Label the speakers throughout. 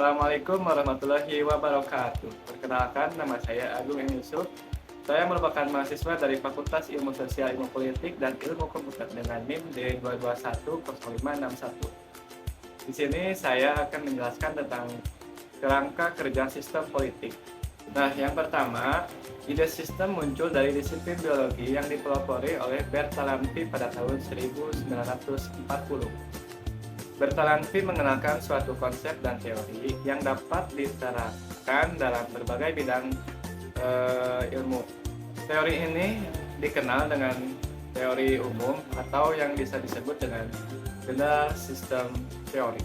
Speaker 1: Assalamualaikum warahmatullahi wabarakatuh. Perkenalkan, nama saya Agung M. Yusuf. Saya merupakan mahasiswa dari Fakultas Ilmu Sosial, Ilmu Politik, dan Ilmu Komputer dengan NIM D2210561. Di sini saya akan menjelaskan tentang kerangka kerja sistem politik. Nah, yang pertama, ide sistem muncul dari disiplin biologi yang dipelopori oleh Bertalanffy pada tahun 1940. Bertalanffy mengenalkan suatu konsep dan teori yang dapat diterapkan dalam berbagai bidang ilmu. Teori ini dikenal dengan teori umum atau yang bisa disebut dengan general system theory.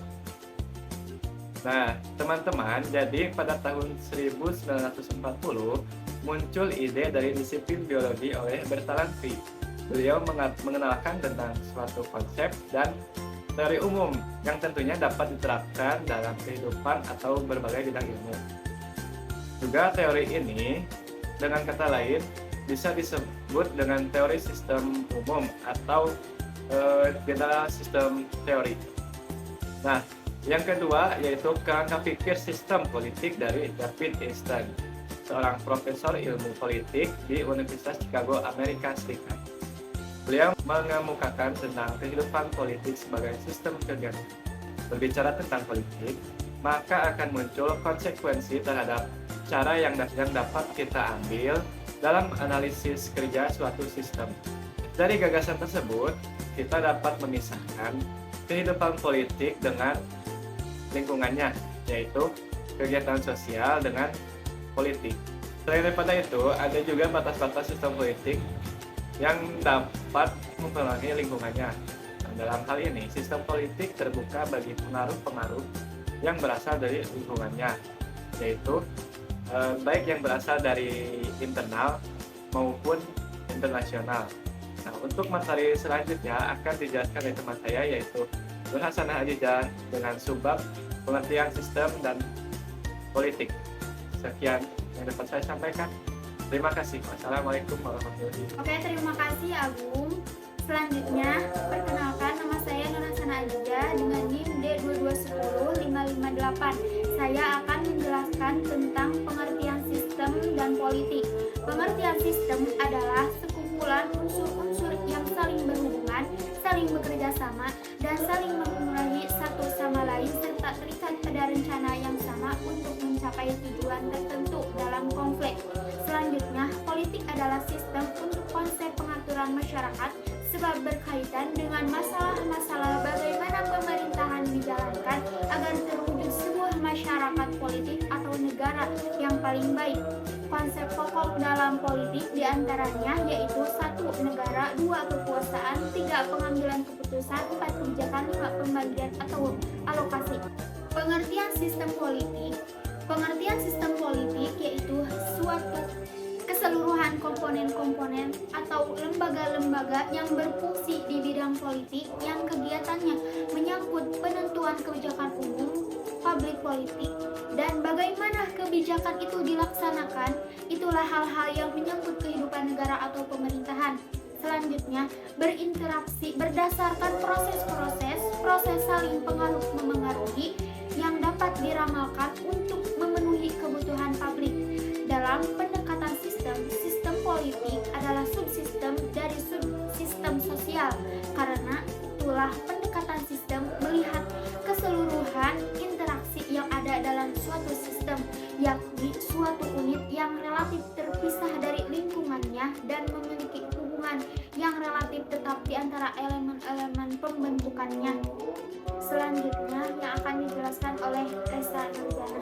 Speaker 1: Nah, teman-teman, jadi pada tahun 1940 muncul ide dari disiplin biologi oleh Bertalanffy. Beliau mengenalkan tentang suatu konsep dan teori umum yang tentunya dapat diterapkan dalam kehidupan atau berbagai bidang ilmu. Juga teori ini, dengan kata lain, bisa disebut dengan teori sistem umum atau general system theory. Nah, yang kedua yaitu kerangka pikir sistem politik dari David Einstein, seorang profesor ilmu politik di Universitas Chicago, Amerika Serikat. Beliau mengemukakan tentang kehidupan politik sebagai sistem kegiatan. Berbicara tentang politik, maka akan muncul konsekuensi terhadap cara yang dapat kita ambil dalam analisis kerja suatu sistem. Dari gagasan tersebut, kita dapat memisahkan kehidupan politik dengan lingkungannya, yaitu kegiatan sosial dengan politik. Selain daripada itu, ada juga batas-batas sistem politik yang dapat mempengaruhi lingkungannya. Nah, dalam hal ini, sistem politik terbuka bagi pengaruh-pengaruh yang berasal dari lingkungannya, yaitu baik yang berasal dari internal maupun internasional. Nah, untuk materi selanjutnya akan dijelaskan oleh teman saya, yaitu Nur Hasanah Adijah dengan subbab pengertian sistem dan politik. Sekian yang dapat saya sampaikan. Terima kasih. Wassalamualaikum warahmatullahi wabarakatuh.
Speaker 2: Oke, terima kasih Agung. Selanjutnya, perkenalkan, nama saya Nur Hasanah Adijah dengan NIM D2210558. Saya akan menjelaskan tentang pengertian sistem dan politik. Pengertian sistem adalah sekumpulan unsur-unsur yang saling berhubungan, saling bekerja sama, dan saling mempengaruhi satu sama lain serta terikat pada rencana yang sama untuk mencapai tujuan tertentu dalam konflik. Selanjutnya, politik adalah sistem untuk konsep pengaturan masyarakat sebab berkaitan dengan masalah-masalah bagaimana pemerintahan dijalankan agar terwujud sebuah masyarakat politik atau negara yang paling baik. Konsep pokok dalam politik diantaranya yaitu 1. Negara, 2. Kekuasaan, 3. Pengambilan keputusan, 4. Kebijakan, 5. Pembagian atau alokasi. Pengertian sistem politik. Pengertian sistem politik yaitu suatu keseluruhan komponen-komponen atau lembaga-lembaga yang berfungsi di bidang politik yang kegiatannya menyangkut penentuan kebijakan umum, publik politik, dan bagaimana kebijakan itu dilaksanakan. Itulah hal-hal yang menyangkut kehidupan negara atau pemerintahan. Selanjutnya, berinteraksi berdasarkan proses saling pengaruh-memengaruhi yang dapat diramalkan untuk memenuhi kebutuhan publik. Dalam pendekatan sistem politik adalah subsistem dari subsistem sosial. Karena itulah pendekatan sistem melihat keseluruhan interaksi yang ada dalam suatu sistem, yakni suatu unit yang relatif terpisah dari lingkungannya dan memiliki hubungan yang relatif tetap di antara elemen-elemen pembentukannya. Selanjutnya yang akan dijelaskan oleh Resa Nurjana.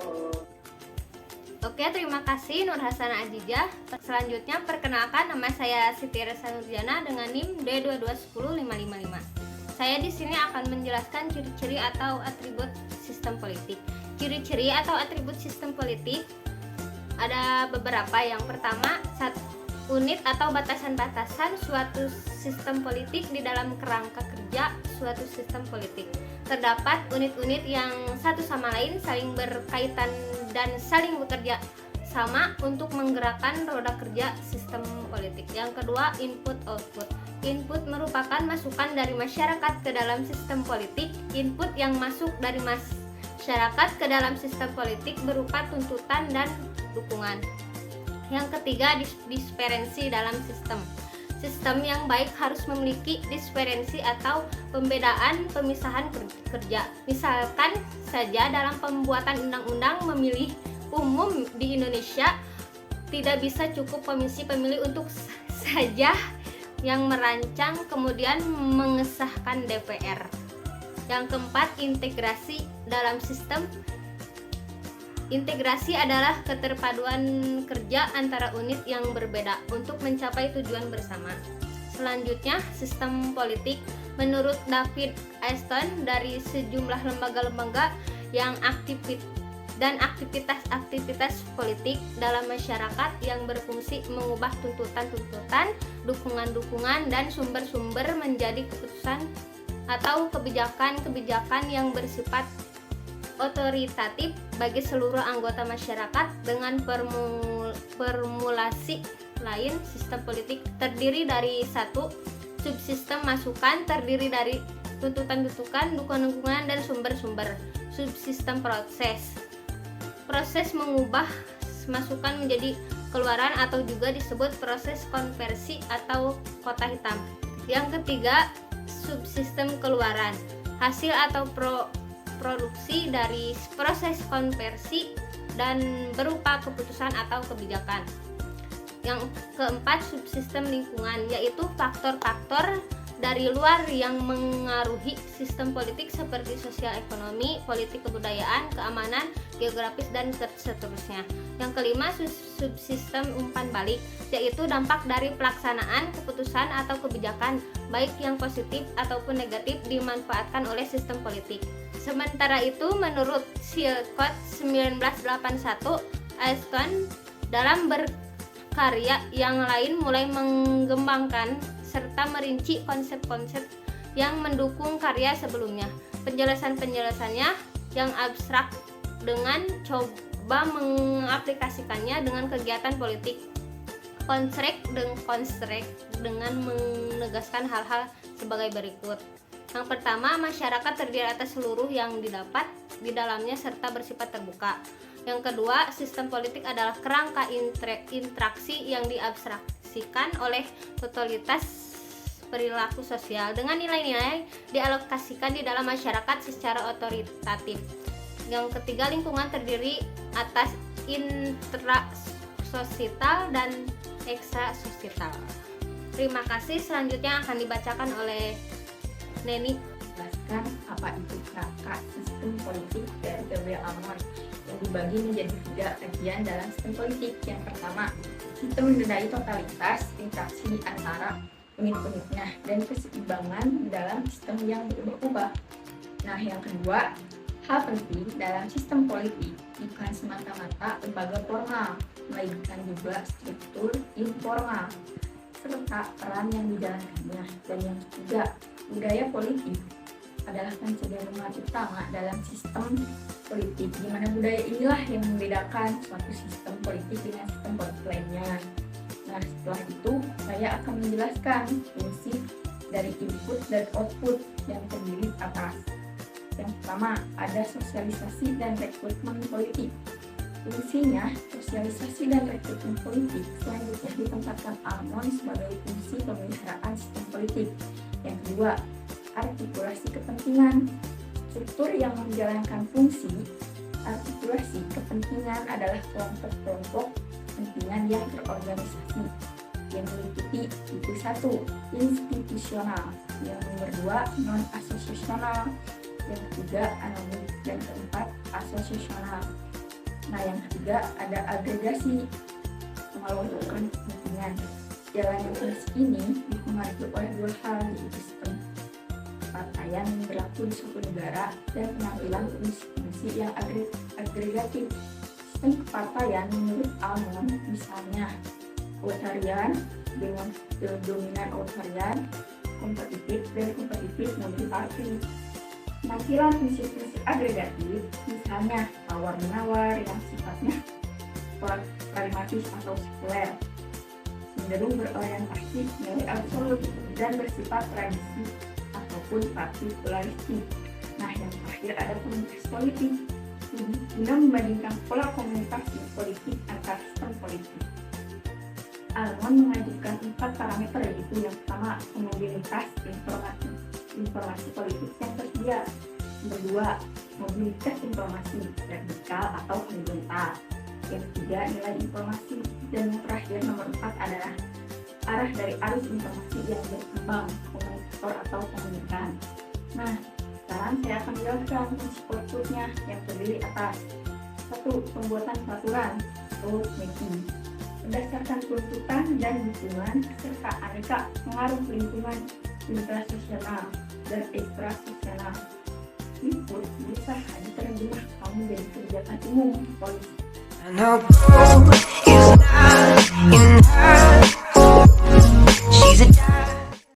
Speaker 3: Oke, terima kasih Nur Hasanah Adijah. Selanjutnya perkenalkan, nama saya Siti Resa Nurjana dengan NIM D2210555. Saya di sini akan menjelaskan ciri-ciri atau atribut sistem politik. Ciri-ciri atau atribut sistem politik ada beberapa. Yang pertama, unit atau batasan-batasan suatu sistem politik di dalam kerangka kerja suatu sistem politik. Terdapat unit-unit yang satu sama lain saling berkaitan dan saling bekerja sama untuk menggerakkan roda kerja sistem politik. Yang kedua, input-output. Input merupakan masukan dari masyarakat ke dalam sistem politik. Input yang masuk dari masyarakat ke dalam sistem politik berupa tuntutan dan dukungan. Yang ketiga, diferensi dalam sistem. Sistem yang baik harus memiliki diferensi atau pemisahan kerja. Misalkan saja dalam pembuatan undang-undang memilih umum di Indonesia tidak bisa cukup komisi pemilih untuk saja yang merancang kemudian mengesahkan DPR. Yang keempat, integrasi dalam sistem. Integrasi adalah keterpaduan kerja antara unit yang berbeda untuk mencapai tujuan bersama. Selanjutnya, sistem politik. Menurut David Aston, dari sejumlah lembaga-lembaga yang aktivitas politik dalam masyarakat yang berfungsi mengubah tuntutan-tuntutan, dukungan-dukungan, dan sumber-sumber menjadi keputusan atau kebijakan-kebijakan yang bersifat otoritatif bagi seluruh anggota masyarakat. Dengan formulasi lain, sistem politik terdiri dari satu, subsistem masukan terdiri dari tuntutan-tuntutan, dukungan-dukungan, dan sumber-sumber. Subsistem proses mengubah masukan menjadi keluaran atau juga disebut proses konversi atau kota hitam. Yang ketiga, subsistem keluaran, hasil atau produksi dari proses konversi dan berupa keputusan atau kebijakan. Yang keempat, subsistem lingkungan, yaitu faktor-faktor dari luar yang mengaruhi sistem politik seperti sosial ekonomi, politik kebudayaan, keamanan, geografis, dan seterusnya. Yang kelima, subsistem umpan balik, yaitu dampak dari pelaksanaan keputusan atau kebijakan baik yang positif ataupun negatif dimanfaatkan oleh sistem politik. Sementara itu, menurut Chilcott 1981, Aston dalam berkarya yang lain mulai mengembangkan serta merinci konsep-konsep yang mendukung karya sebelumnya. Penjelasan-penjelasannya yang abstrak dengan coba mengaplikasikannya dengan kegiatan politik. Konstrek dengan menegaskan hal-hal sebagai berikut. Yang pertama, masyarakat terdiri atas seluruh yang didapat di dalamnya serta bersifat terbuka. Yang kedua, sistem politik adalah kerangka interaksi yang diabstraksikan oleh totalitas perilaku sosial dengan nilai-nilai dialokasikan di dalam masyarakat secara otoritatif. Yang ketiga, lingkungan terdiri atas intrasosial dan ekstrasosial. Terima kasih. Selanjutnya akan dibacakan oleh Neni.
Speaker 4: Jelaskan apa itu kerangka sistem politik dari W. Amon yang dibagi menjadi 3 bagian dalam sistem politik. Yang pertama, sistem menandai totalitas interaksi antara unit-unitnya dan keseimbangan dalam sistem yang berubah-ubah. Nah, yang kedua, hal penting dalam sistem politik bukan semata-mata lembaga formal, melainkan juga struktur informal serta peran yang dijalankannya. Dan yang ketiga, budaya politik adalah pencenderungan utama dalam sistem politik, di mana budaya inilah yang membedakan suatu sistem politik dengan sistem politik lainnya. Nah, setelah itu saya akan menjelaskan fungsi dari input dan output yang terdiri atas. Yang pertama, ada sosialisasi dan rekrutmen politik. Fungsinya, sosialisasi dan rekrutmen politik selanjutnya ditempatkan Amon sebagai fungsi pemeliharaan sistem politik. Yang kedua, artikulasi kepentingan. Struktur yang menjalankan fungsi artikulasi kepentingan adalah kelompok-kelompok kepentingan yang terorganisasi yang meliputi itu 1, institusional, yang nomor 2, non-asosiasional, yang ketiga anonim, dan keempat asosiasional. Nah, yang ketiga ada agregasi mengelompokkan kepentingan. Jalannya fungsi ini dipengaruhi oleh 2 hal, yaitu sistem kepartaian yang berlaku di suatu negara dan penampilan fungsi-fungsi yang agregatif. Sistem kepartaian menurut Amon misalnya authoritarian dengan dominan authoritarian, kompetitif dan kompetitif multiparti. Penampilan fungsi-fungsi agregatif misalnya tawar-menawar yang sifatnya pragmatis atau sekuler, cenderung berorientasi nilai absolut dan bersifat tradisi ataupun partikularistik. Nah, yang terakhir ada konteks politik. studi guna membandingkan pola komunikasi politik antar sistem politik. Almond mengajukan 4 parameter, yaitu yang pertama mobilitas informasi politik yang tersedia, yang kedua mobilitas informasi vertikal atau horizontal, yang ketiga nilai informasi, dan yang terakhir nomor 4 adalah arah dari arus informasi yang berkembang komunikator atau komunikan. Nah, sekarang saya akan menjelaskan strukturnya yang terdiri atas 1. Pembuatan peraturan atau making berdasarkan tuntutan dan dukungan serta aneka pengaruh lingkungan intrasesional dan ekstrasesional. Input bisa diterjemahkan menjadi kebijakan umum polisi.
Speaker 5: I know gold is not